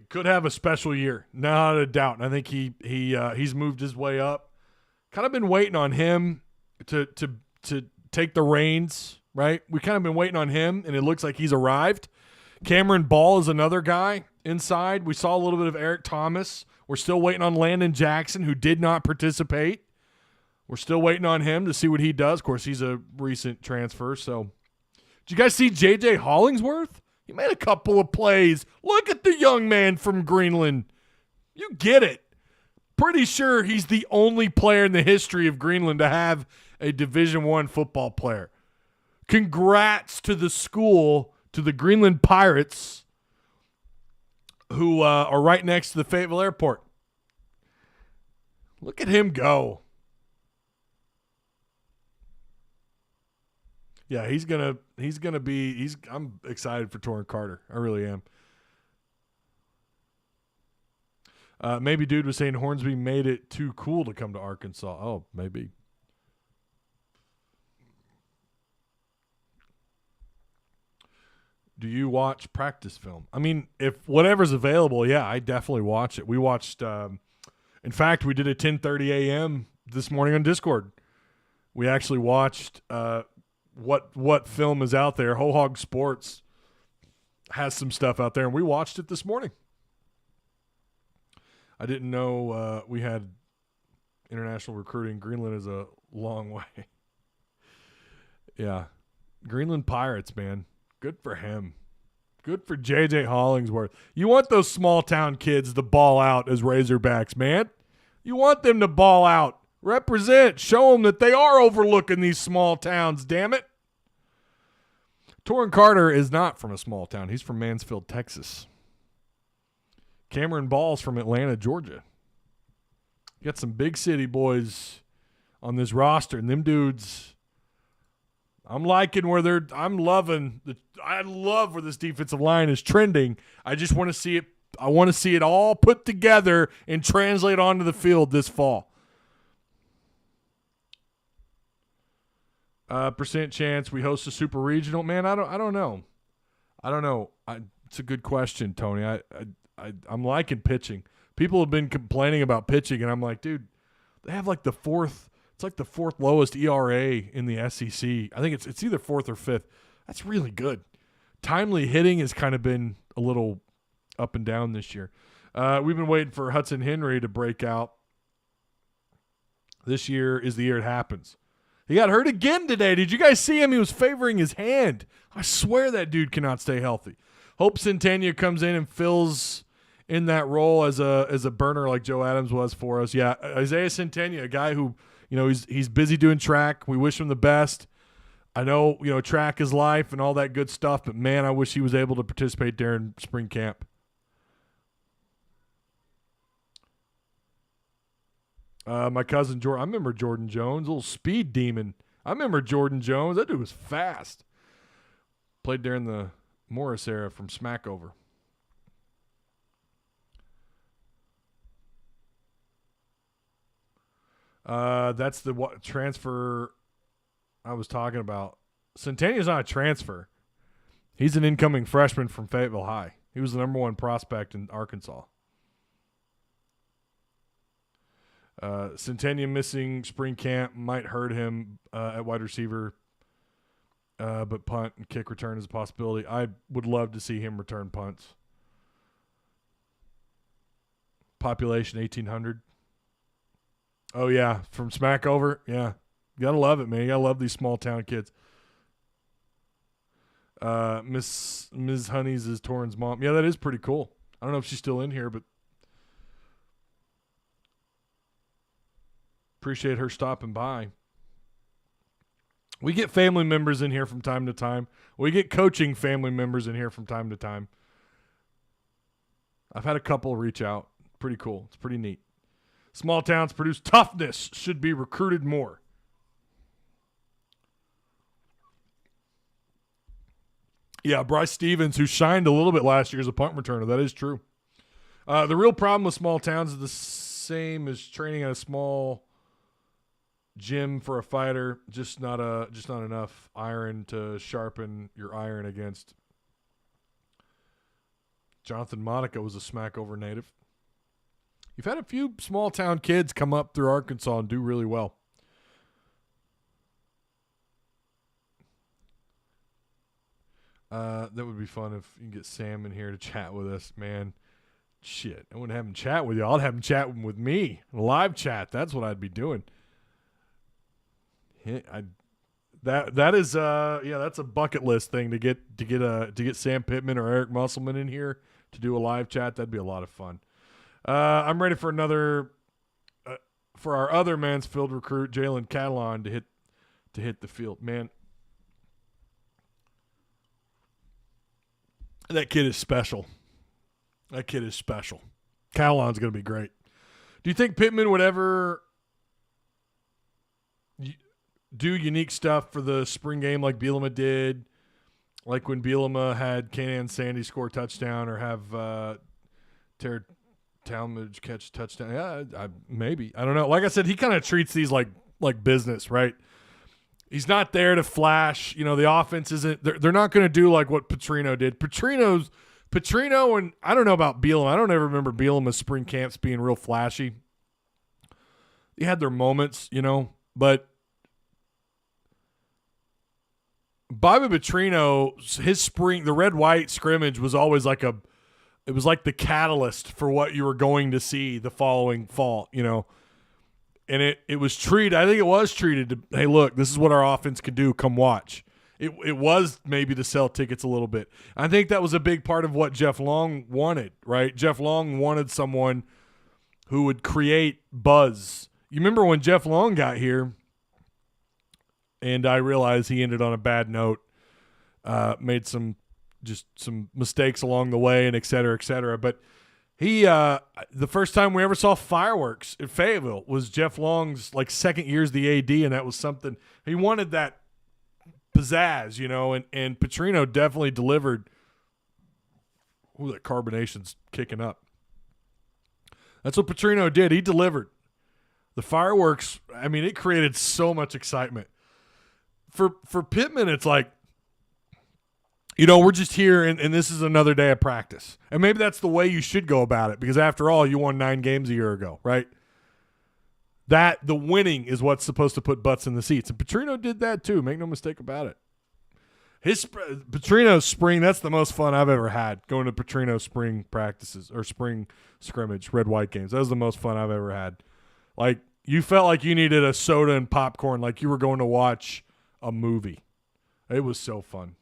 Could have a special year, not a doubt. And I think he's moved his way up. Kind of been waiting on him to take the reins, right? We kind of been waiting on him, and it looks like he's arrived. Cameron Ball is another guy inside. We saw a little bit of Eric Thomas. We're still waiting on Landon Jackson, who did not participate. We're still waiting on him to see what he does. Of course, he's a recent transfer. So, did you guys see J.J. Hollingsworth? He made a couple of plays. Look at the young man from Greenland. You get it. Pretty sure he's the only player in the history of Greenland to have a Division I football player. Congrats to the school, to the Greenland Pirates, who are right next to the Fayetteville Airport. Look at him go. Yeah, I'm excited for Torrin Carter. I really am. Maybe dude was saying Hornsby made it too cool to come to Arkansas. Oh, maybe. Do you watch practice film? I mean, if whatever's available, yeah, I definitely watch it. We watched, in fact, we did a 10:30 a.m. this morning on Discord. We actually watched what film is out there. Ho Hog Sports has some stuff out there, and we watched it this morning. I didn't know we had international recruiting. Greenland is a long way. Yeah. Greenland Pirates, man. Good for him. Good for J.J. Hollingsworth. You want those small-town kids to ball out as Razorbacks, man. You want them to ball out. Represent. Show them that they are overlooking these small towns, damn it. Torrin Carter is not from a small town. He's from Mansfield, Texas. Cameron Ball's from Atlanta, Georgia. You got some big city boys on this roster, and them dudes, I love where this defensive line is trending. I just want to see it. I want to see it all put together and translate onto the field this fall. Percent chance we host a super regional. Man, I don't know. It's a good question, Tony. I'm liking pitching. People have been complaining about pitching, and I'm like, dude, they have like the fourth. It's like the fourth lowest ERA in the SEC. I think it's either fourth or fifth. That's really good. Timely hitting has kind of been a little up and down this year. We've been waiting for Hudson Henry to break out. This year is the year it happens. He got hurt again today. Did you guys see him? He was favoring his hand. I swear that dude cannot stay healthy. Hope Centennia comes in and fills in that role as a burner like Joe Adams was for us. Yeah, Isaiah Centennia, a guy who, he's busy doing track. We wish him the best. I know, track is life and all that good stuff, but man, I wish he was able to participate during spring camp. My cousin Jordan, I remember Jordan Jones, little speed demon. I remember Jordan Jones. That dude was fast. Played during the Morris era from Smackover. That's the transfer I was talking about. Centennia's not a transfer. He's an incoming freshman from Fayetteville High. He was the number one prospect in Arkansas. Centennia missing spring camp might hurt him at wide receiver, but punt and kick return is a possibility. I would love to see him return punts. Population 1,800. Oh, yeah, from Smackover. Yeah, you got to love it, man. You got to love these small-town kids. Ms. Honeys is Torrin's mom. Yeah, that is pretty cool. I don't know if she's still in here, but appreciate her stopping by. We get family members in here from time to time. We get coaching family members in here from time to time. I've had a couple reach out. Pretty cool. It's pretty neat. Small towns produce toughness. Should be recruited more. Yeah, Bryce Stevens, who shined a little bit last year as a punt returner. That is true. The real problem with small towns is the same as training at a small gym for a fighter. Just not enough iron to sharpen your iron against. Jonathan Monica was a Smackover native. You've had a few small town kids come up through Arkansas and do really well. That would be fun if you can get Sam in here to chat with us, man. Shit, I wouldn't have him chat with you. I'd have him chat with me. Live chat. That's what I'd be doing. That is that's a bucket list thing to get Sam Pittman or Eric Musselman in here to do a live chat. That'd be a lot of fun. I'm ready for another for our other Mansfield recruit, Jalen Catalan, to hit the field. Man, that kid is special. Catalan's going to be great. Do you think Pittman would ever do unique stuff for the spring game like Bielema did? Like when Bielema had Kanan Sandy score a touchdown or have Tara Talmadge catch a touchdown? Yeah, maybe. I don't know. Like I said, he kind of treats these like business, right? He's not there to flash. The offense isn't – they're not going to do like what Petrino did. Petrino and I don't know about Bielema. I don't ever remember Bielema's spring camps being real flashy. They had their moments, but Bobby Petrino, his spring – the red-white scrimmage was always like it was like the catalyst for what you were going to see the following fall, And it was treated, I think it was treated to, hey, look, this is what our offense can do. Come watch. It was maybe to sell tickets a little bit. I think that was a big part of what Jeff Long wanted, right? Jeff Long wanted someone who would create buzz. You remember when Jeff Long got here, and I realized he ended on a bad note, made some mistakes along the way, and et cetera, but he, the first time we ever saw fireworks at Fayetteville was Jeff Long's second year as the AD, and that was something he wanted, that pizzazz, and Petrino definitely delivered. Ooh, that carbonation's kicking up. That's what Petrino did. He delivered. The fireworks, it created so much excitement. for Pittman, it's like, we're just here and this is another day of practice. And maybe that's the way you should go about it, because after all, you won 9 games a year ago, right? That the winning is what's supposed to put butts in the seats. And Petrino did that too. Make no mistake about it. Petrino's spring, that's the most fun I've ever had, going to Petrino spring practices or spring scrimmage, red-white games. That was the most fun I've ever had. Like, you felt like you needed a soda and popcorn, like you were going to watch a movie. It was so fun.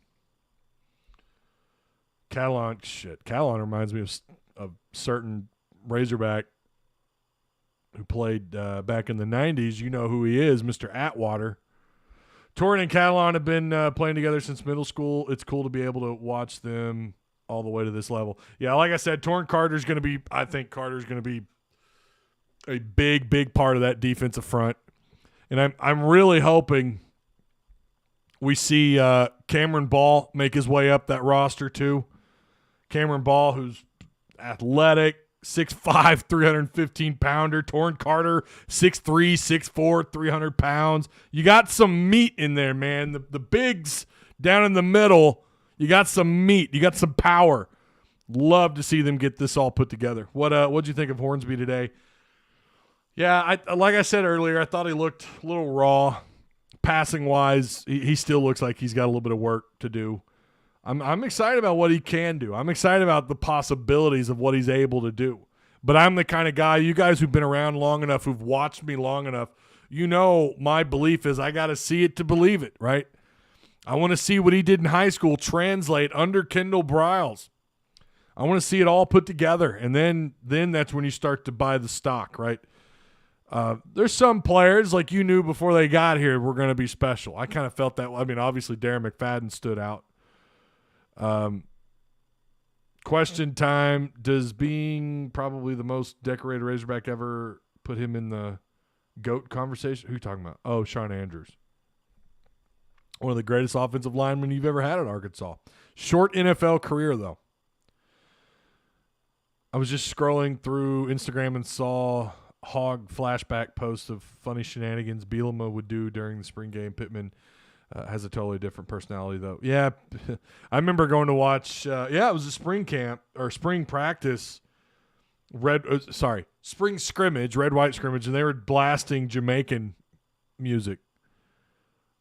Catalan reminds me of certain Razorback who played back in the 90s. You know who he is, Mr. Atwater. Torrin and Catalan have been playing together since middle school. It's cool to be able to watch them all the way to this level. Yeah, like I said, I think Carter's going to be a big, big part of that defensive front. And I'm really hoping we see Cameron Ball make his way up that roster too. Cameron Ball, who's athletic, 6'5", 315-pounder. Torrin Carter, 6'3", 6'4", 300 pounds. You got some meat in there, man. The bigs down in the middle, you got some meat. You got some power. Love to see them get this all put together. What'd you think of Hornsby today? Yeah, like I said earlier, I thought he looked a little raw. Passing-wise, he still looks like he's got a little bit of work to do. I'm excited about what he can do. I'm excited about the possibilities of what he's able to do. But I'm the kind of guy, you guys who've been around long enough, who've watched me long enough, my belief is I got to see it to believe it, right? I want to see what he did in high school translate under Kendall Briles. I want to see it all put together, and then that's when you start to buy the stock, right? There's some players, like you knew before they got here, were going to be special. I kind of felt that. I mean, obviously Darren McFadden stood out. Question time. Does being probably the most decorated Razorback ever put him in the GOAT conversation? Who are you talking about? Oh, Sean Andrews. One of the greatest offensive linemen you've ever had at Arkansas. Short NFL career, though. I was just scrolling through Instagram and saw Hog flashback posts of funny shenanigans Bielema would do during the spring game. Pittman has a totally different personality, though. Yeah, I remember going to watch, it was a spring camp or spring practice, spring scrimmage, red-white scrimmage, and they were blasting Jamaican music.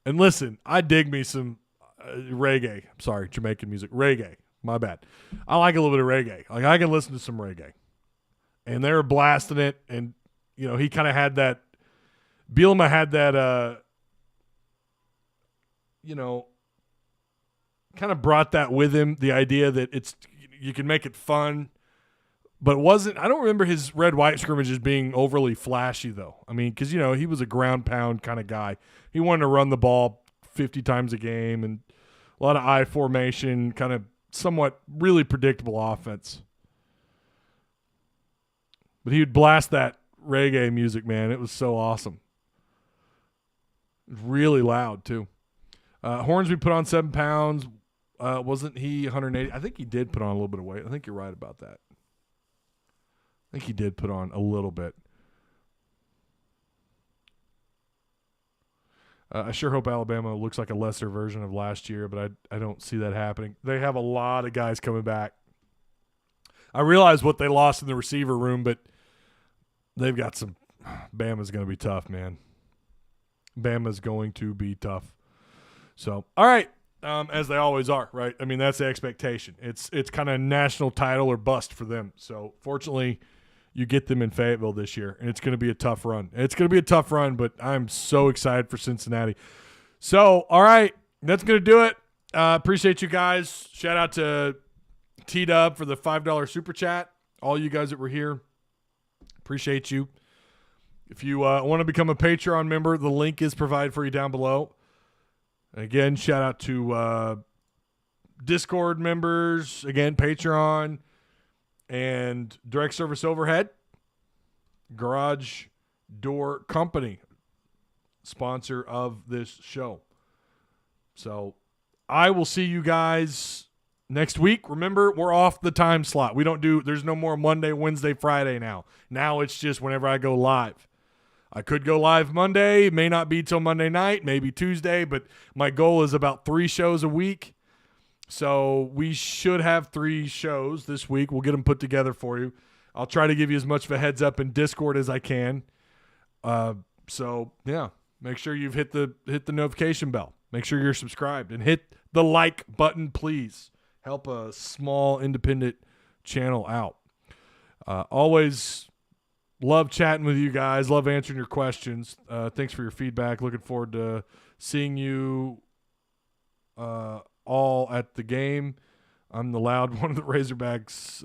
And listen, I dig me some reggae. Sorry, Jamaican music. Reggae. My bad. I like a little bit of reggae. Like, I can listen to some reggae. And they were blasting it, and, he kind of had that – Bielema had that kind of brought that with him, the idea that you can make it fun. But it wasn't – I don't remember his red-white scrimmages being overly flashy, though. I mean, because, he was a ground-pound kind of guy. He wanted to run the ball 50 times a game and a lot of I formation, kind of somewhat really predictable offense. But he would blast that reggae music, man. It was so awesome. It was really loud, too. Hornsby put on 7 pounds. Wasn't he 180? I think he did put on a little bit of weight. I think you're right about that. I think he did put on a little bit. I sure hope Alabama looks like a lesser version of last year, but I don't see that happening. They have a lot of guys coming back. I realize what they lost in the receiver room, but they've got some – Bama's going to be tough, man. Bama's going to be tough. So, all right, as they always are, right? I mean, that's the expectation. It's kind of national title or bust for them. So, fortunately – you get them in Fayetteville this year, and it's going to be a tough run. It's going to be a tough run, but I'm so excited for Cincinnati. So, all right, that's going to do it. Appreciate you guys. Shout out to T-Dub for the $5 super chat. All you guys that were here, appreciate you. If you want to become a Patreon member, the link is provided for you down below. Again, shout out to Discord members. Again, Patreon. And direct service overhead, Garage Door Company, sponsor of this show. So I will see you guys next week. Remember, we're off the time slot. There's no more Monday, Wednesday, Friday now. Now it's just whenever I go live. I could go live Monday. It may not be till Monday night, maybe Tuesday, but my goal is about 3 shows a week. So we should have 3 shows this week. We'll get them put together for you. I'll try to give you as much of a heads up in Discord as I can. So yeah, make sure you've hit the notification bell. Make sure you're subscribed and hit the like button, please. Help a small independent channel out. Always love chatting with you guys. Love answering your questions. Thanks for your feedback. Looking forward to seeing you all at the game. I'm the loud one of the Razorbacks.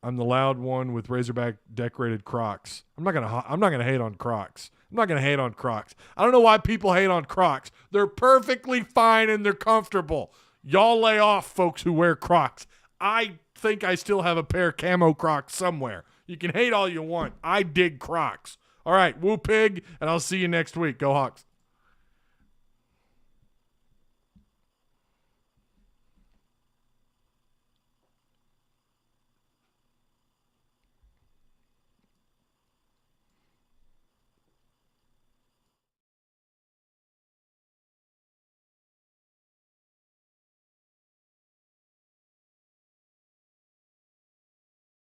I'm the loud one with Razorback decorated Crocs. I'm not gonna hate on Crocs. I'm not gonna hate on Crocs. I don't know why people hate on Crocs. They're perfectly fine and they're comfortable. Y'all lay off, folks who wear Crocs. I think I still have a pair of camo Crocs somewhere. You can hate all you want. I dig Crocs. All right, woo pig, and I'll see you next week. Go Hawks.